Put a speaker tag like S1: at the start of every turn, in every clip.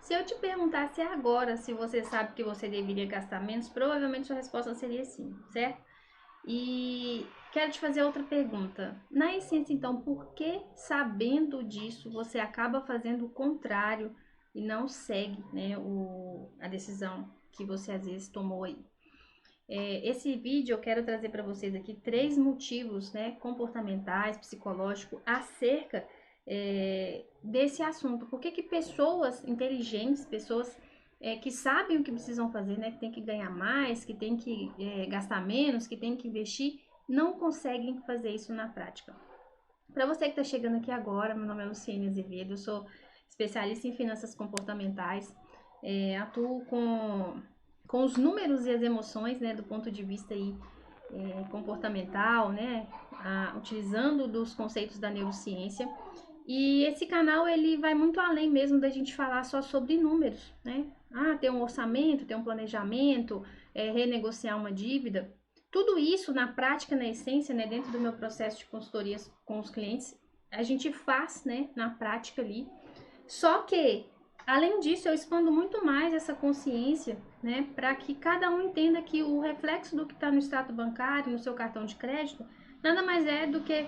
S1: Se eu te perguntasse agora se você sabe que você deveria gastar menos, provavelmente sua resposta seria sim, certo? E quero te fazer outra pergunta. Na essência, então, por que, sabendo disso, você acaba fazendo o contrário e não segue, né, a decisão que você às vezes tomou aí? Esse vídeo eu quero trazer para vocês aqui 3 motivos, né, comportamentais, psicológicos, acerca desse assunto. Por que pessoas inteligentes, pessoas que sabem o que precisam fazer, né, que tem que ganhar mais, que tem que gastar menos, que tem que investir, não conseguem fazer isso na prática? Para você que está chegando aqui agora, meu nome é Luciene Azevedo, eu sou especialista em finanças comportamentais, atuo com os números e as emoções, né, do ponto de vista aí, comportamental, né, utilizando dos conceitos da neurociência. E esse canal ele vai muito além mesmo da gente falar só sobre números, né? Ter um orçamento, ter um planejamento, renegociar uma dívida. Tudo isso na prática, na essência, né, dentro do meu processo de consultorias com os clientes, a gente faz, né, na prática ali. Só que, além disso, eu expando muito mais essa consciência, né, para que cada um entenda que o reflexo do que está no extrato bancário, no seu cartão de crédito, nada mais é do que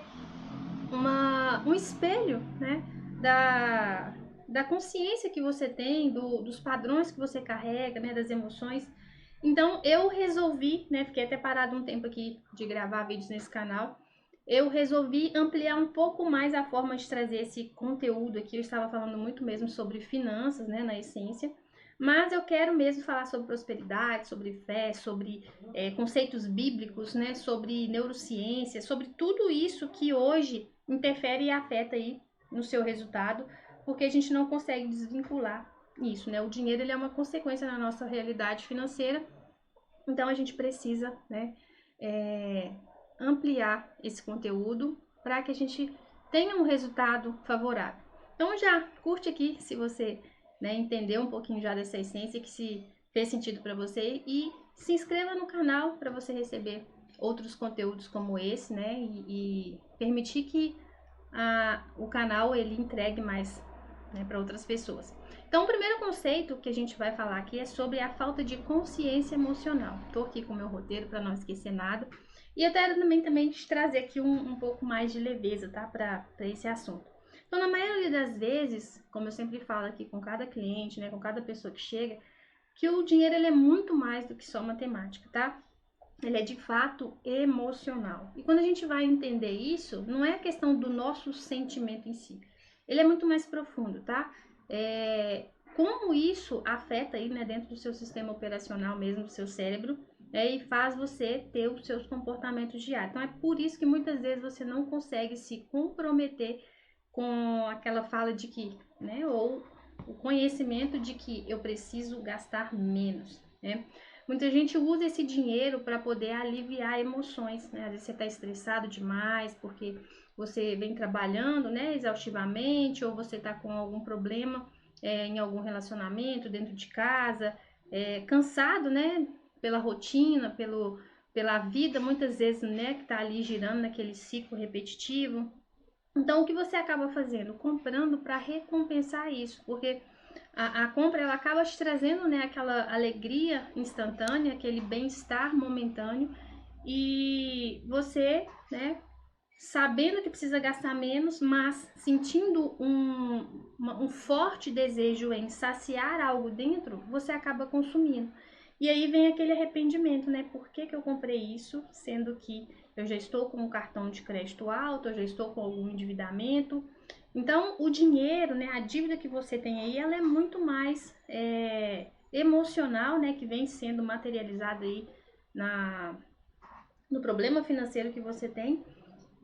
S1: um espelho, né, da consciência que você tem, dos padrões que você carrega, né, das emoções. Então eu resolvi, né, fiquei até parado um tempo aqui de gravar vídeos nesse canal, eu resolvi ampliar um pouco mais a forma de trazer esse conteúdo aqui. Eu estava falando muito mesmo sobre finanças, né, na essência, mas eu quero mesmo falar sobre prosperidade, sobre fé, sobre conceitos bíblicos, né, sobre neurociência, sobre tudo isso que hoje interfere e afeta aí no seu resultado, porque a gente não consegue desvincular isso, né? O dinheiro ele é uma consequência na nossa realidade financeira, então a gente precisa, né, ampliar esse conteúdo para que a gente tenha um resultado favorável. Então já curte aqui se você, né, entendeu um pouquinho já dessa essência, que se fez sentido para você, e se inscreva no canal para você receber outros conteúdos como esse, né, e permitir que o canal ele entregue mais, né, para outras pessoas. Então, o primeiro conceito que a gente vai falar aqui é sobre a falta de consciência emocional. Estou aqui com o meu roteiro para não esquecer nada. E eu quero também te trazer aqui um pouco mais de leveza, tá, para esse assunto. Então, na maioria das vezes, como eu sempre falo aqui com cada cliente, né, com cada pessoa que chega, que o dinheiro ele é muito mais do que só matemática, tá? Ele é de fato emocional. E quando a gente vai entender isso, não é a questão do nosso sentimento em si. Ele é muito mais profundo, tá? Como isso afeta aí, né, dentro do seu sistema operacional mesmo, do seu cérebro, e faz você ter os seus comportamentos diários. Então é por isso que muitas vezes você não consegue se comprometer com aquela fala de que, né, ou o conhecimento de que eu preciso gastar menos, né? Muita gente usa esse dinheiro para poder aliviar emoções, né? Às vezes você está estressado demais porque você vem trabalhando, né, exaustivamente, ou você está com algum problema em algum relacionamento dentro de casa, cansado, né, pela rotina, pela vida, muitas vezes, né, que está ali girando naquele ciclo repetitivo. Então, o que você acaba fazendo? Comprando para recompensar isso, porque a compra ela acaba te trazendo, né, aquela alegria instantânea, aquele bem-estar momentâneo, e você, né, sabendo que precisa gastar menos, mas sentindo um forte desejo em saciar algo dentro, você acaba consumindo. E aí vem aquele arrependimento, né? Por que eu comprei isso, sendo que eu já estou com um cartão de crédito alto, eu já estou com algum endividamento. Então, o dinheiro, né, a dívida que você tem aí, ela é muito mais emocional, né, que vem sendo materializada aí no problema financeiro que você tem.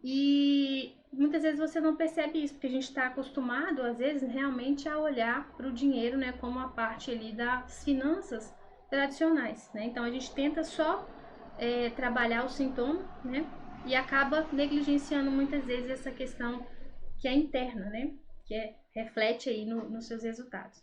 S1: E muitas vezes você não percebe isso, porque a gente está acostumado, às vezes, realmente a olhar para o dinheiro, né, como a parte ali das finanças tradicionais, né? Então a gente tenta só trabalhar o sintoma, né, e acaba negligenciando muitas vezes essa questão que é interna, né, que reflete aí nos seus resultados.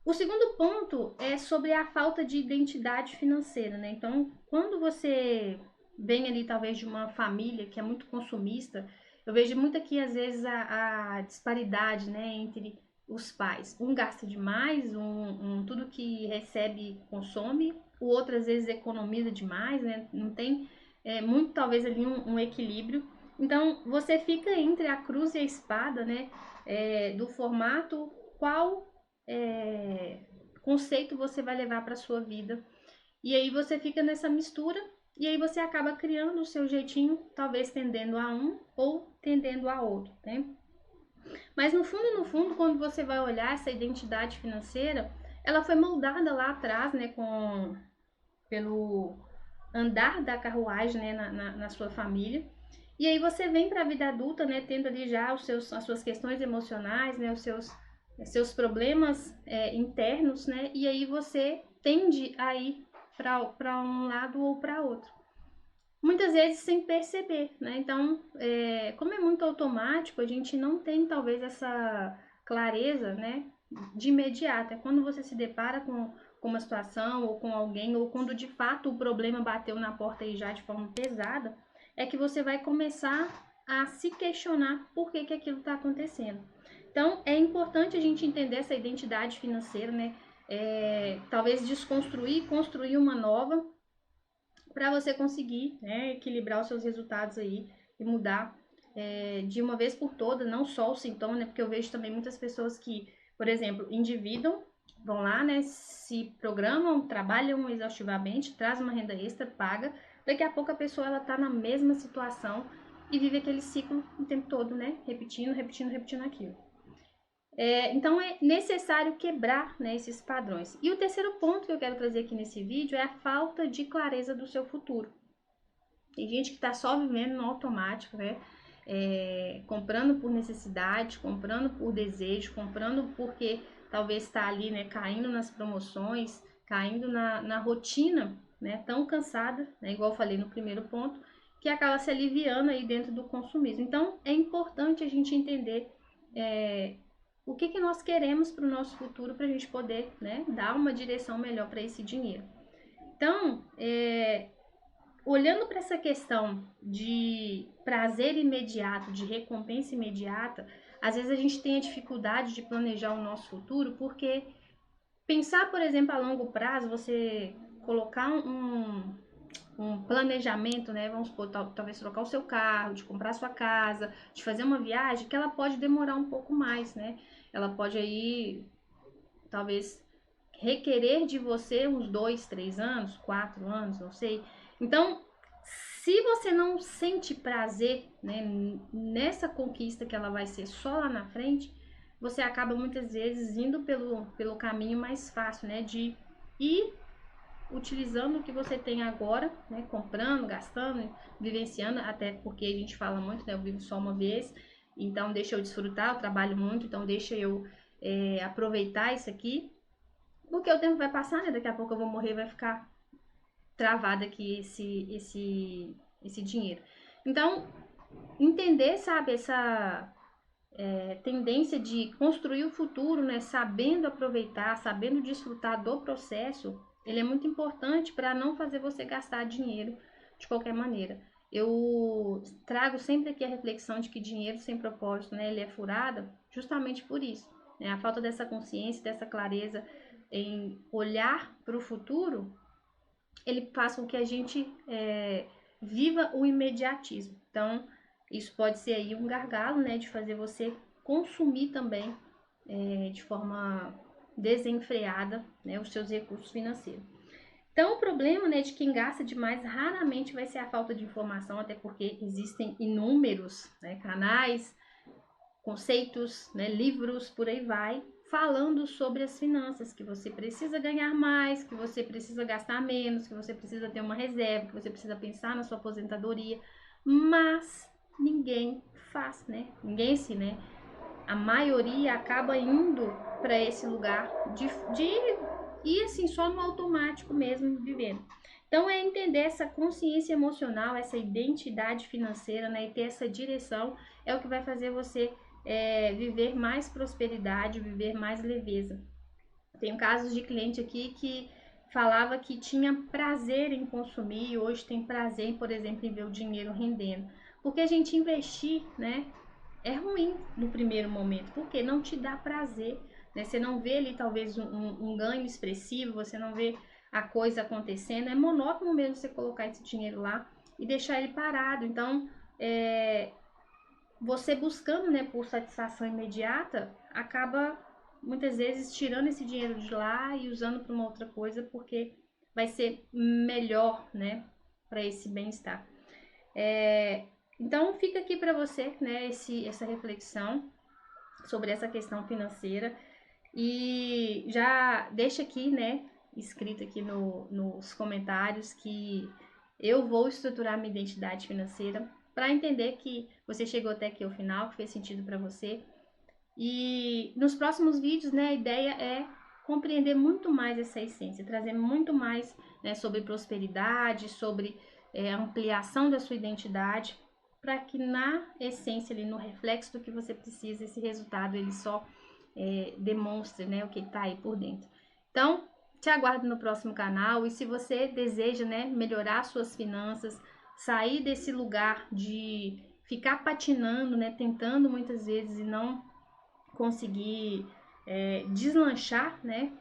S1: O segundo ponto é sobre a falta de identidade financeira, né? Então, quando você vem ali talvez de uma família que é muito consumista, eu vejo muito aqui às vezes a disparidade, né, entre os pais. Um gasta demais, tudo que recebe consome, o outro às vezes economiza demais, né? Não tem muito talvez ali um equilíbrio. Então você fica entre a cruz e a espada, né? Do formato, qual conceito você vai levar para sua vida. E aí você fica nessa mistura e aí você acaba criando o seu jeitinho, talvez tendendo a um ou tendendo a outro, né? Mas no fundo, quando você vai olhar essa identidade financeira, ela foi moldada lá atrás, né, pelo andar da carruagem, né, na sua família. E aí você vem para a vida adulta, né, tendo ali já as suas questões emocionais, né, os seus problemas internos, né, e aí você tende a ir para um lado ou para outro. Muitas vezes sem perceber, né? Então, como é muito automático, a gente não tem talvez essa clareza, né, de imediato. É quando você se depara com uma situação ou com alguém, ou quando de fato o problema bateu na porta aí já de forma pesada, é que você vai começar a se questionar por que aquilo está acontecendo. Então, é importante a gente entender essa identidade financeira, né? Talvez desconstruir e construir uma nova, para você conseguir, né, equilibrar os seus resultados aí e mudar de uma vez por todas, não só o sintoma, né? Porque eu vejo também muitas pessoas que, por exemplo, endividam, vão lá, né, se programam, trabalham exaustivamente, traz uma renda extra, paga, daqui a pouco a pessoa ela tá na mesma situação e vive aquele ciclo o tempo todo, né, repetindo aquilo. Então é necessário quebrar, né, esses padrões. E o terceiro ponto que eu quero trazer aqui nesse vídeo é a falta de clareza do seu futuro. Tem gente que está só vivendo no automático, né? Comprando por necessidade, comprando por desejo, comprando porque talvez está ali, né, caindo nas promoções, caindo na rotina, né, tão cansada, né, igual eu falei no primeiro ponto, que acaba se aliviando aí dentro do consumismo. Então é importante a gente entender o que nós queremos para o nosso futuro, para a gente poder, né, dar uma direção melhor para esse dinheiro. Então, olhando para essa questão de prazer imediato, de recompensa imediata, às vezes a gente tem a dificuldade de planejar o nosso futuro, porque pensar, por exemplo, a longo prazo, você colocar um planejamento, né? Vamos supor, talvez trocar o seu carro, de comprar sua casa, de fazer uma viagem, que ela pode demorar um pouco mais, né? Ela pode aí, talvez, requerer de você uns 2, 3 anos, 4 anos, não sei. Então, se você não sente prazer, né, nessa conquista que ela vai ser só lá na frente, você acaba muitas vezes indo pelo caminho mais fácil, né, de ir utilizando o que você tem agora, né, comprando, gastando, vivenciando, até porque a gente fala muito, né, eu vivo só uma vez, então deixa eu desfrutar, eu trabalho muito, então deixa eu aproveitar isso aqui, porque o tempo vai passar, né, daqui a pouco eu vou morrer, vai ficar travado aqui esse dinheiro. Então, entender, sabe, essa tendência de construir o futuro, né, sabendo aproveitar, sabendo desfrutar do processo, ele é muito importante para não fazer você gastar dinheiro de qualquer maneira. Eu trago sempre aqui a reflexão de que dinheiro sem propósito, né, ele é furado justamente por isso, né, a falta dessa consciência, dessa clareza em olhar para o futuro, ele faz com que a gente viva o imediatismo. Então, isso pode ser aí um gargalo, né, de fazer você consumir também de forma desenfreada, né, os seus recursos financeiros. Então, o problema, né, de quem gasta demais raramente vai ser a falta de informação, até porque existem inúmeros, né, canais, conceitos, né, livros, por aí vai, falando sobre as finanças, que você precisa ganhar mais, que você precisa gastar menos, que você precisa ter uma reserva, que você precisa pensar na sua aposentadoria, mas ninguém faz, né? Ninguém ensina, né? A maioria acaba indo para esse lugar de ir assim só no automático mesmo, vivendo. Então é entender essa consciência emocional, essa identidade financeira, né? E ter essa direção é o que vai fazer você viver mais prosperidade, viver mais leveza. Tem casos de cliente aqui que falava que tinha prazer em consumir e hoje tem prazer, por exemplo, em ver o dinheiro rendendo. Porque a gente investir, né, é ruim no primeiro momento, porque não te dá prazer, né? Você não vê ali talvez um ganho expressivo, você não vê a coisa acontecendo, é monótono mesmo você colocar esse dinheiro lá e deixar ele parado. Então, você buscando, né, por satisfação imediata, acaba muitas vezes tirando esse dinheiro de lá e usando para uma outra coisa, porque vai ser melhor, né, para esse bem-estar. Então fica aqui para você, né, essa reflexão sobre essa questão financeira, e já deixa aqui, né, escrito aqui nos comentários que eu vou estruturar minha identidade financeira para entender que você chegou até aqui ao final, que fez sentido para você. E nos próximos vídeos, né, a ideia é compreender muito mais essa essência, trazer muito mais, né, sobre prosperidade, sobre ampliação da sua identidade, para que na essência, ali, no reflexo do que você precisa, esse resultado ele só demonstre, né, o que está aí por dentro. Então, te aguardo no próximo canal, e se você deseja, né, melhorar suas finanças, sair desse lugar de ficar patinando, né, tentando muitas vezes e não conseguir deslanchar, né,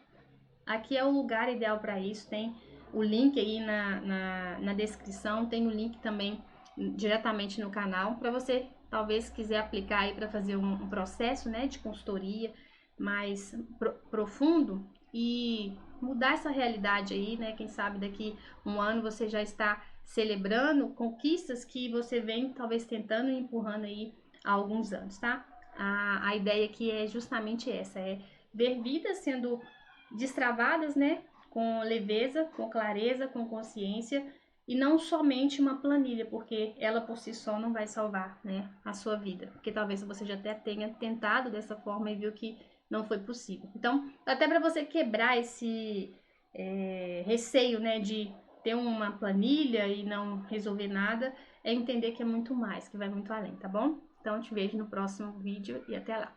S1: aqui é o lugar ideal para isso. Tem o link aí na descrição, tem o link também diretamente no canal, para você talvez quiser aplicar aí para fazer um processo, né, de consultoria mais profundo e mudar essa realidade aí, né? Quem sabe daqui um ano você já está celebrando conquistas que você vem talvez tentando e empurrando aí há alguns anos, tá? A ideia aqui é justamente essa, é ver vidas sendo destravadas, né? Com leveza, com clareza, com consciência, e não somente uma planilha, porque ela por si só não vai salvar, né, a sua vida. Porque talvez você já até tenha tentado dessa forma e viu que não foi possível. Então, até para você quebrar esse receio, né, de ter uma planilha e não resolver nada, é entender que é muito mais, que vai muito além, tá bom? Então, te vejo no próximo vídeo e até lá.